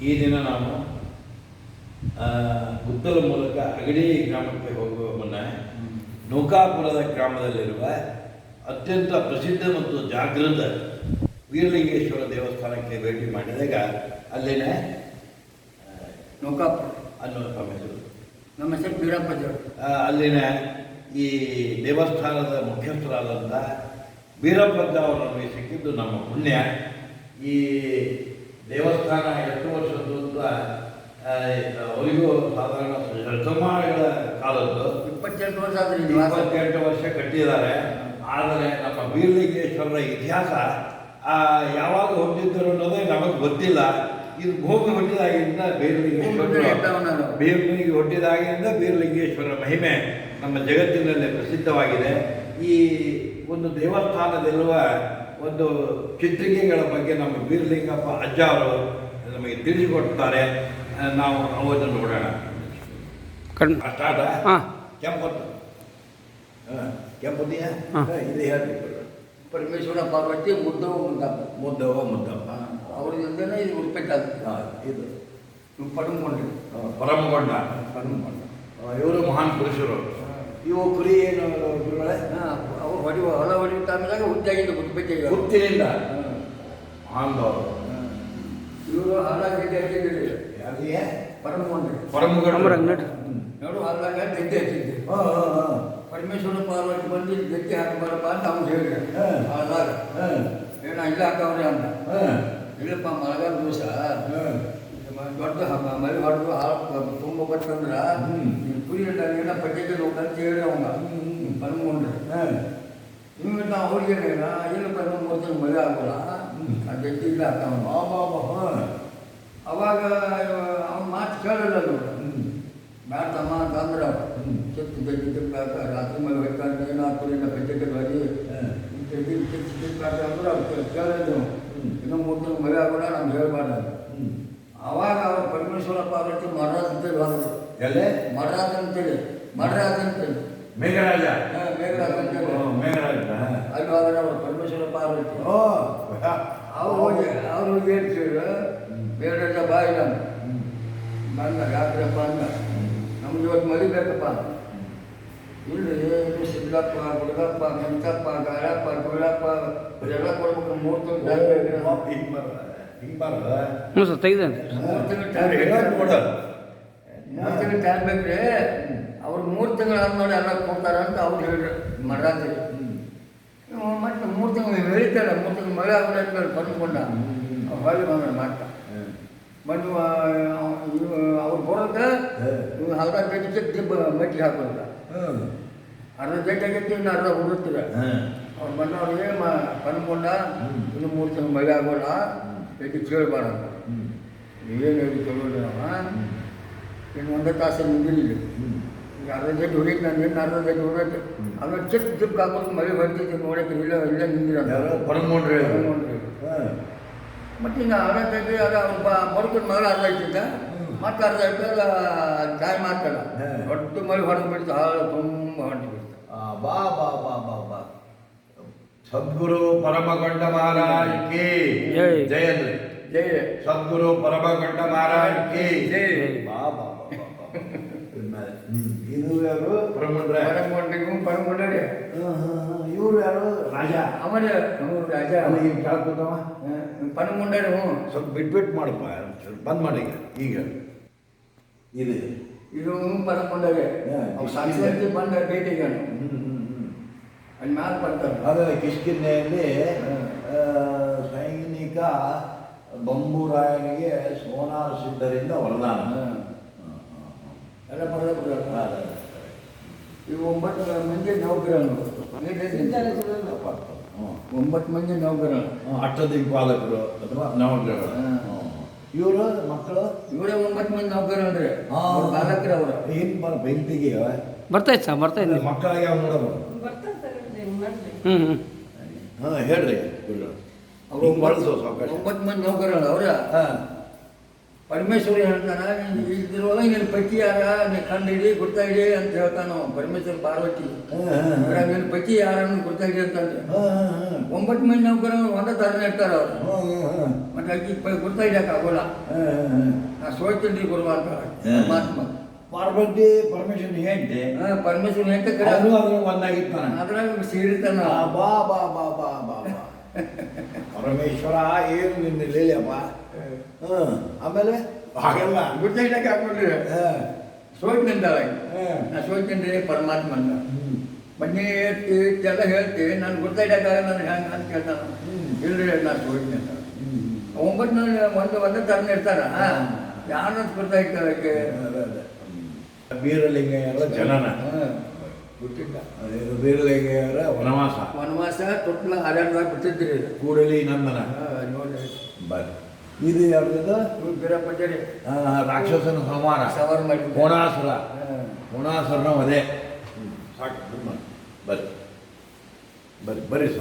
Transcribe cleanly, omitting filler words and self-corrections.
ಈ ದಿನ ನಾನು ಗುದ್ದಲ ಮೂಲಕ ಅಗಡಿ ಗ್ರಾಮಕ್ಕೆ ಹೋಗುವ ಮುನ್ನ ನೌಕಾಪುರದ ಗ್ರಾಮದಲ್ಲಿರುವ ಅತ್ಯಂತ ಪ್ರಸಿದ್ಧ ಮತ್ತು ಜಾಗೃತ ವೀರಲಿಂಗೇಶ್ವರ ದೇವಸ್ಥಾನಕ್ಕೆ ಭೇಟಿ ಮಾಡಿದಾಗ ಅಲ್ಲಿನ ನೌಕಾಪುರ ಅನ್ನೋ ನಮ್ಮ ಹೆಸರು. ನಮ್ಮ ಹೆಸರು ಬೀರಪ್ಪ. ಅಲ್ಲಿನ ಈ ದೇವಸ್ಥಾನದ ಮುಖ್ಯಸ್ಥರಾದಂಥ ಬೀರಪ್ಪಜ್ಜ ಅವರನ್ನು ಸಿಕ್ಕಿದ್ದು ನಮ್ಮ ಪುಣ್ಯ. ಈ ದೇವಸ್ಥಾನ ಎಷ್ಟು ವರ್ಷದ್ದು ಅಂತ ಅವರಿಗೂ ಸಾಧಾರಣ ಶತಮಾನಗಳ ಕಾಲದ್ದು, 28 ವರ್ಷ ಆದ್ರೆ 28 ವರ್ಷ ಕಟ್ಟಿದ್ದಾರೆ. ಆದರೆ ನಮ್ಮ ಬೀರಲಿಂಗೇಶ್ವರರ ಇತಿಹಾಸ ಯಾವಾಗ ಹೊಂದಿದ್ದರು ಅನ್ನೋದೇ ನಮಗೆ ಗೊತ್ತಿಲ್ಲ. ಇದು ಭೂಮಿ ಹುಟ್ಟಿದಾಗಿಂದ ಬೀರಲಿಂಗೇಶ್ವರ ಹುಟ್ಟಿದಾಗಿಂದ ಬೀರಲಿಂಗೇಶ್ವರರ ಮಹಿಮೆ ನಮ್ಮ ಜಗತ್ತಿನಲ್ಲಿ ಪ್ರಸಿದ್ಧವಾಗಿದೆ. ಈ ಒಂದು ದೇವಸ್ಥಾನದಲ್ಲಿರುವ ಒಂದು ಚಿತ್ರಿಕೆಗಳ ಬಗ್ಗೆ ನಮ್ಮ ಬೀರಲಿಂಗಪ್ಪ ಅಜ್ಜ ಅವರು ನಮಗೆ ತಿಳಿಸಿಕೊಡ್ತಾರೆ. ನಾವು ಅವತ್ತು ನೋಡೋಣ. ಸ್ಟಾರ್ಟ ಕೆಂಪತ್ತು ಕೆಂಪುದಿಯ ಇದು ಹೇಳ್ಬೇಕು. ಪರಮೇಶ್ವರ ಪಾರ್ವತಿ ಮುದ್ದವ ಮುದ್ದಪ್ಪ ಅವ್ರದಿಂದನೇ ಇದು ಉತ್ಪತ್ತಿ. ಇದು ಪರಮಗೊಂಡ ಇವರು ಮಹಾನ್ ಪುರುಷರು. ಇವು ಕುರಿ ಏನು ಅವ್ರು ಹೊಲ ಹೊಡೆಯುವ ಟೈಮ್ದಾಗ ಹುದ್ದಾಗಿಂದ ಉತ್ಪತ್ತಿ ಹುತ್ತಿನಿಂದ ಮಹಾನ್ದವರು. ಇವರು ಹಾಲಾಗಿ ಯಾರಿಗೆ ಪರಮಗೊಂಡ ನೋಡು ಹಾಲಾಗ ಗೆದ್ದೆ ಹಚ್ಚಿದ್ದೆ. ಪರಮೇಶ್ವರ ಪಾರ್ವತಿ ಬಂದು ಗೆದ್ದೆ ಹಾಕಬಾರಪ್ಪ ಅಂತ ಅವ್ನು ಹೇಳಿದೆ. ಹಾಲಾಗ ಏನ ಇಲ್ಲ ಹಾಕವ್ರೆ ಅಂತ. ಇಲ್ಲಪ್ಪ ಮಳೆಗಾಲ ದಿವಸ ದೊಡ್ಡ ಮಳೆ ಹೊಡೆದು ಹಾಳು ತುಂಬ ಬರ್ತಂದ್ರೆ ಕುರಿ ಏನ ಪಟ್ಟಿಗೆ ಹೋಗ್ತಂತ ಹೇಳಿ ಅವಂಗ ಪರಮಗೊಂಡ್ರೆ ನಿಮ್ಗೆ ನಾವು ಅವ್ರಿಗೆ ಇಲ್ಲಪ್ಪ 3 ದಿನ ಮಳೆ ಆಗೋಲ್ಲ ಆ ಗೆದ್ದೆ ಇಲ್ಲ ಹಾಕವ. ಅವಾಗ ಅವ್ನ ಮಾತು ಕೇಳಲ್ಲ ನೋಡು. ಬ್ಯಾಡ ತಮ್ಮ ಅಂತಂದ್ರೆ ಚಿಕ್ಕ ಗೆದ್ದೆ ತಿಕ್ಕಾಕ ರಾತ್ರಿ ಮೇಲೆ ಹೊಯ್ಕೊಂಡು ಏನು ಹಾಕ್ತಿಲ್ಲ ಪಟ್ಟಿಗೆ ಹೋಗಿ ಗೆದ್ದೆ ತಿಕ್ಕಾಕ ಅಂದ್ರೆ ಅವ್ರು ಕೇಳಿದ್ರು. ಇನ್ನೂ 3 ದಿನ ಮಳೆ ಆಗೋಲ್ಲ ನಮ್ಗೆ ಹೇಳ್ಬಾರ್ದು. ಅವಾಗ ಅವ್ರು ಪರಮೇಶ್ವರ ಪಾರ್ವತಿ ಮಡರಾಜ್ ಅಂತೇಳಿ ಹೋದ್ರು. ಎಲ್ಲೇ ಮಡರಾಜ್ ಅಂತೇಳಿ ಮೇಘರಾಜ ಅಂತೇಳಿ ಅಲ್ಲಿ ಹೋದ್ರೆ ಅವ್ರು ಪರಮೇಶ್ವರ ಪಾರ್ವತಿ ಅವ್ರು ಹೋಗಿ ಹೇಳ್ತಿದ್ರು ಮೇಘರಾಜ ಬಾಯಿಲ್ಲ ಬಂದ ಯಾಕ್ರಪ್ಪ ಅಂದ. ನಮ್ಗೆ ಇವತ್ತು ಮರಿಬೇಕಪ್ಪ. ಇಲ್ಲಿ ಸಿದ್ದಪ್ಪ ಗುಡ್ಗಪ್ಪ ಮೆಂತಪ್ಪ ಗಾಳಪ್ಪ ಗುಳಪ್ಪ ಎಲ್ಲ ಕೊಡ್ಬೇಕು. 3 ತಿಂಗಳು ಟೈಮ್ ಬೇಕ್ರಿ. ಅವ್ರು 3 ತಿಂಗಳು ಆದ್ಮೇಲೆ ಎಲ್ಲ ಕೊಡ್ತಾರೆ ಅಂತ ಅವ್ರು ಹೇಳಿದ್ರು ಮಡರಾತ್ರಿ. ಮತ್ತೆ 3 ತಿಂಗಳು ಹೇಳಿದ್ದಾರೆ. 3 ತಿಂಗಳು ಮಳೆ ಆಗೋದು ಬಂದ್ಕೊಂಡ ಹೊಳ್ಳಿ ಬಂದ ಮಾಡ್ತಾ ಬಂದು ಅವ್ರು ಬರೋಕ್ಕೆ ಅರ್ಧ ಗಂಟೆಗೆ ದಿಬ್ಬ ಮೆಟ್ಟಿಗೆ ಹಾಕೋಲ್ಲ. ಅರ್ಧ ಗಂಟೆಗೆ ಇನ್ನು ಅರ್ಧ ಹುಡುಕ್ತಿದೆ. ಅವ್ರು ಬಂದವ್ರಿಗೆ ಬಂದ್ಕೊಂಡ ಇನ್ನು 3 ತಿಂಗಳು ಮಳೆ ಆಗೋಲ್ಲ ಎದ್ದು ಕೇಳಬಾರ್ದು. ಏನು ಹೇಳಿ ಕೇಳೋದು ಇನ್ನು 1 ತಾಸು ನಿಂದಿರಲಿಲ್ಲ. ಈಗ ಅರ್ಧ ಗಂಟೆ ಹೊಡಿತು. ನಾನು ಏನು ಅರ್ಧ ಗಂಟೆ ಹೊಡೋದು ಆಮೇಲೆ ಚಿಕ್ಕ ದಿಬ್ಬ ಹಾಕೋದು ಮಳೆ ಬರ್ತಿದ್ದೆ ನೋಡೋಕ್ಕೆ ಇಲ್ಲೇ ನಿಂದಿರ ಮತ್ತು ಹಿಂಗೆ ಅರ್ಧ ಗಂಟೆ ಆಗ ಬರ್ಕೊಂಡು ಮಳೆ ಅರ್ಧ ಇಟ್ಟಿದ್ದ. ಮತ್ತೆ ಅರ್ಧ ಗಂಟೆ ಚಾಯ್ ಮಾಡ್ತಾರ ದೊಡ್ಡ ಮಳೆ ಹೊಡೆದು ಬಿಡ್ತು. ಹಾಳು ತುಂಬ ಹೊಂಟು ಬಿಡ್ತು. ಬಾ ಬಾ ಬಾ ಬಾ ಬಾ ಸದ್ಗುರು ಪರಮಗೊಂಡ ಮಹಾರಾಜ್ ಕಿ ಜಯ. ಜಯ ಸದ್ಗುರು ಪರಮಗೊಂಡ ಮಹಾರಾಜ್ ಕಿ ಜಯ. ಬಾ ಬಾ ಇದು ಯಾರು ಪರಮಗೊಂಡ್ರೆ ಇವರು ಯಾರು ರಾಜ ಅವರೇ ರಾಜ ಕೇಳ್ಕೊತವ ಪರಮಗೊಂಡರೆ. ಸ್ವಲ್ಪ ಬಿಟ್ಬಿಟ್ಟು ಮಾಡಪ್ಪ, ಬಂದ್ ಮಾಡಿ. ಈಗ ಇದು ಪರಮಗೊಂಡರೆ ಸಾಕ್ಷಿ ಬಂದ ಭೇಟಿಗೆ ಅಲ್ಲಿ ಮ್ಯಾಲೆ ಬರ್ತಾರೆ. ಆದರೆ ಕಿಷ್ಕಿಂಧೆಯಲ್ಲಿ ಸೈನಿಕ ಬಂಬೂರಾಯನಿಗೆ ಸೋನಾರ ಸಿದ್ಧರಿಂದ ವರದಾನ ಎಲ್ಲ ಬರೋದು. ಇವು 9 ಮಂದಿ ನೌಕರರು, 9 ಮಂದಿ ನೌಕರರು, ಅಷ್ಟದಿಕ್ಪಾಲಕರು ಅಥವಾ ನವಗ್ರಹಗಳು. ಇವರು ಮಕ್ಕಳು ಇವರೇ 9 ಮಂದಿ ನೌಕರನ್ರಿ. ಬಾಲಕರು ಅವರು ಏನು ಬೆಂಕಿಗೆ ಬರ್ತಾಯ್ತು ಸರ್, ಬರ್ತಾಯಿದ್ದೆ ಮಕ್ಕಳಿಗೆ ಯಾವ ನೋಡೋದು. ಹೇಳ್ರಿ ಅವರು 9 ಮಂದಿ ನೌಕರರು ಅವ್ರ. ಪರಮೇಶ್ವರಿ ಹೇಳ್ತಾನ ಇದ್ರೊಳಗೆ ನಿನ್ನ ಪತಿ ಯಾರ ನೀ ಕಂಡು ಹಿಡಿ ಗುರ್ತಾ ಹಿಡಿ ಅಂತ ಹೇಳ್ತಾನ ಪರಮೇಶ್ವರ ಪಾರ್ವತಿ ನಿನ್ನ ಪತಿ ಯಾರನ್ನು ಗುರ್ತಾ ಹಿಡಿ ಅಂತಂದ್ರೆ 9 ಮಂದಿ ನೌಕರ ಒಂದೇ ಥರನೇ ಇರ್ತಾರ ಅವ್ರು ಮತ್ತೆ ಅಕ್ಕಿ ಗುರ್ತಾ ಹಿಡಿಯಕ್ಕೆ ಆಗೋಲ್ಲ ನಾ ಸೋಳ್ತೀನಿ ಗುರುವ ಅಂತ ಪರಮಾತ್ಮ ಪಾರ್ವತಿ ಪರಮೇಶ್ವರನ್ ಹೆಂಡತಿ ಪರಮೇಶ್ವರ ಹೆಂಡತಿ ಕಡೆ ಅವನು ಅದ್ರಾಗ ಒಂದಾಗಿರ್ತಾನ ಅದ್ರಾಗ ಸೇರಿರ್ತಾನ ಬಾ ಬಾ ಬಾ ಬಾ ಬಾ ಬಾ ಪರಮೇಶ್ವರ ಏನು ನಿನ್ನ ಲೀಲೆಯಪ್ಪ ಆಮೇಲೆ ಹಾಗೆಲ್ಲ ಗುರ್ತಾ ಹಿಡಿಯಕ್ಕೆ ಹಾಕೊಂಡ್ರಿ ಸೋಚ್ನಿಂದಾಳ ನಾ ಸೋಚ್ತೀನಿ ಪರಮಾತ್ಮ ಅಂತ ಬನ್ನಿ ಎಲ್ಲ ಹೇಳ್ತಿ ನಾನು ಗುರ್ತಾ ಹಿಡಿಯಕ್ಕಾಗ ನಾನು ಹೆಂಗೆ ಅಂತ ಕೇಳ್ತಾನ ಇಲ್ರಿ ನಾನು ಸೋಚ್ನಿ ಅಂತ 9 ಮಂದಿ ಒಂದೇ ಥರನೇ ಇರ್ತಾರ ಯಾರನ್ನ ಗುರ್ತಾ ಹಿಡ್ಕೊಳ್ಳೋಕ್ಕೆ ಬೀರಲಿಂಗಯ್ಯರ ಜನನ ಗೊತ್ತಿಲ್ಲ ಬೀರಲಿಂಗಯ್ಯರ ವನವಾಸ ತೊಟ್ಲ ಹರ್ಯಾಣದಾಗ ಬಿಟ್ಟಿದ್ರಿ ಕೂಡಲಿ ನಂದನ ನೋಡಿ ಬರ್ ಇದು ಯಾರ್ದು ಬೀರಪ್ಪಜರಿ ರಾಕ್ಷಸನ ಸಂಹಾರ ಸವಾರ ಮಾಡಿ ಕೋಣಾಸುರನ ವಧೆ ಸಾಕು ಬರ್ರಿ ಬರ್ರಿ ಬರ್ರಿ